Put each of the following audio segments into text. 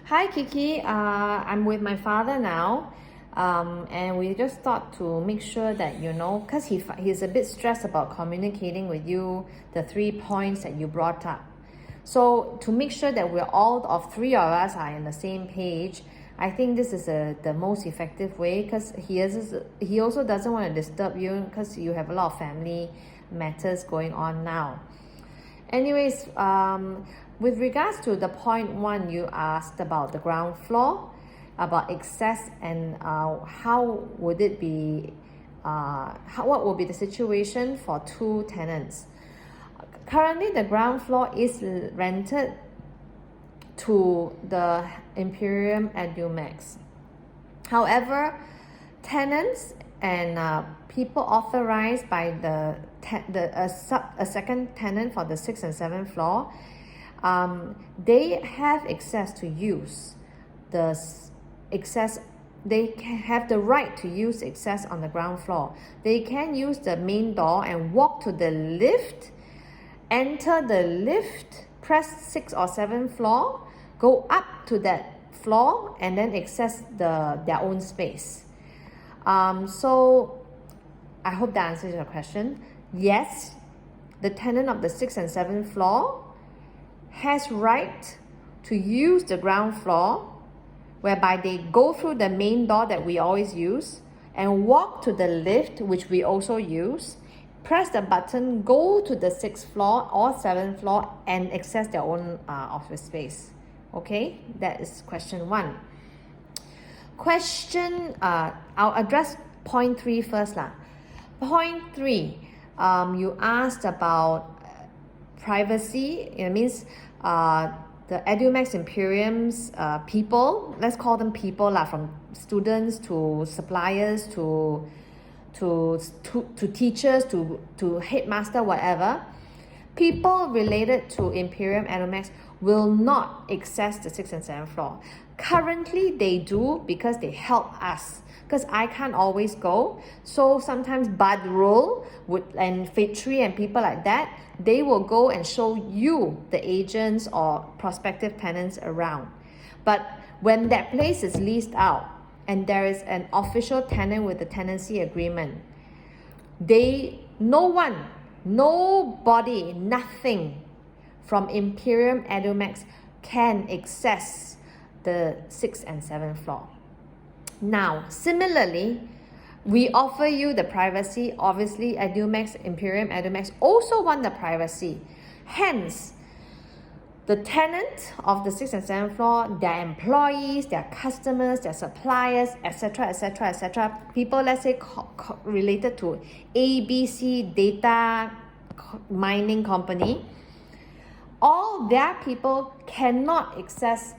Hi Kiki, I'm with my father now, and we just thought to make sure that because he's a bit stressed about communicating with you the 3 points that you brought up. So to make sure that we're all of three of us are in the same page, I think this is the most effective way, because he also doesn't want to disturb you because you have a lot of family matters going on now. Anyways, with regards to the point one, you asked about the ground floor, about excess, and how would it be, what will be the situation for two tenants. Currently, the ground floor is rented to the Imperium EduMax. However, tenants and people authorized by a second tenant for the 6th and 7th floor, they have access to use the access. They have the right to use access on the ground floor. They can use the main door and walk to the lift, enter the lift, press 6th or 7th floor, go up to that floor, and then access their own space. So I hope that answers your question. Yes, the tenant of the 6th and 7th floor has right to use the ground floor, whereby they go through the main door that we always use and walk to the lift, which we also use, press the button, go to the 6th floor or 7th floor and access their own office space. Okay, that is question one. I'll address point 3 first lah. Point 3, you asked about privacy. It means the EduMax Imperium's people, let's call them people lah, from students to suppliers to teachers to headmaster, whatever. People related to Imperium EduMax will not access the 6th and 7th floor. Currently, they do because they help us. Because I can't always go. So sometimes Badrul and Fitri and people like that, they will go and show you the agents or prospective tenants around. But when that place is leased out and there is an official tenant with a tenancy agreement, nobody, nothing from Imperium EduMax can access the 6th and 7th floor. Now, similarly, we offer you the privacy. Obviously, EduMax, Imperium EduMax also want the privacy. Hence, the tenant of the 6th and 7th floor, their employees, their customers, their suppliers, etc., etc., etc., people, let's say, related to ABC data mining company, all their people cannot access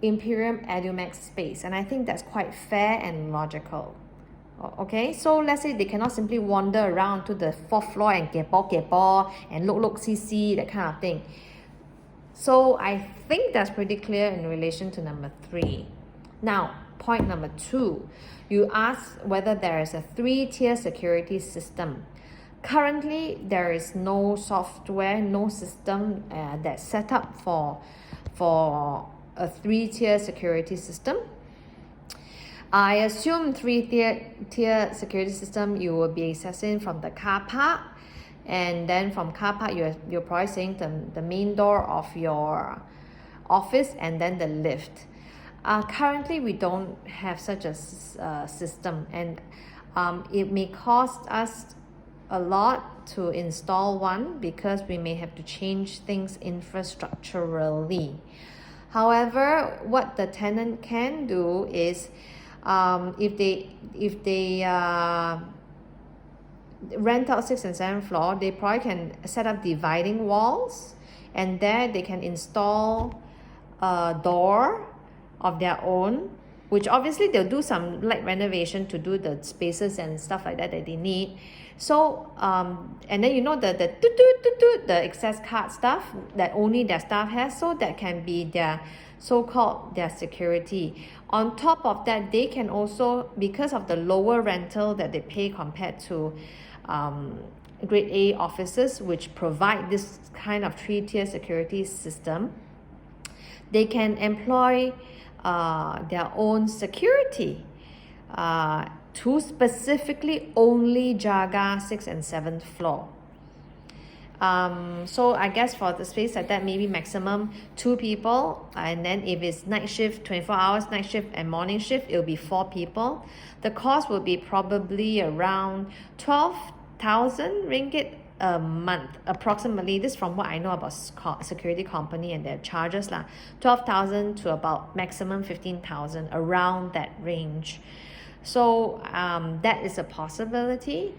Imperium EduMax space, and I think that's quite fair and logical. Okay, so let's say they cannot simply wander around to the 4th floor and kepo and look see that kind of thing. So I think that's pretty clear in relation to number 3. Now, point number 2, you asked whether there is a 3-tier security system. Currently, there is no software, no system that's set up for a 3-tier security system. I assume 3-tier security system, you will be accessing from the car park, and then from car park you're probably seeing the main door of your office and then the lift. Currently, we don't have such a system, and it may cost us a lot to install one because we may have to change things infrastructurally. However, what the tenant can do is, if they rent out 6th and 7th floor, they probably can set up dividing walls, and there they can install a door of their own, which obviously they'll do some light renovation to do the spaces and stuff like that they need. So and then the access card stuff that only their staff has, so that can be their so-called their security. On top of that, they can also, because of the lower rental that they pay compared to grade A offices which provide this kind of 3-tier security system, they can employ their own security to specifically only jaga 6th and 7th floor. So I guess for the space like that, maybe maximum 2 people, and then if it's night shift, 24 hours night shift and morning shift, it'll be 4 people. The cost will be probably around 12,000 ringgit a month approximately. This from what I know about security company and their charges lah. 12,000 to about maximum 15,000, around that range. So that is a possibility.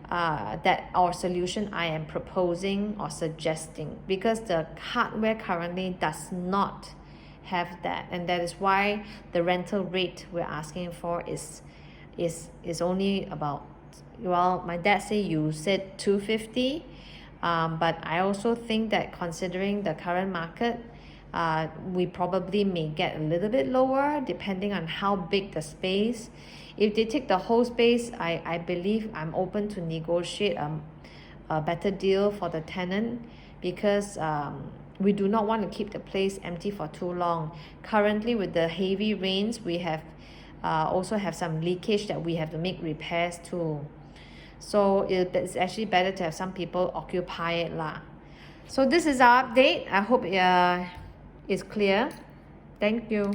That our solution I am proposing or suggesting, because the hardware currently does not have that, and that is why the rental rate we're asking for is only about, well, my dad said 250, but I also think that considering the current market, we probably may get a little bit lower depending on how big the space. If they take the whole space, I believe I'm open to negotiate a better deal for the tenant, because we do not want to keep the place empty for too long. Currently with the heavy rains, we have also have some leakage that we have to make repairs to. So it's actually better to have some people occupy it lah. So this is our update. I hope it's clear. Thank you.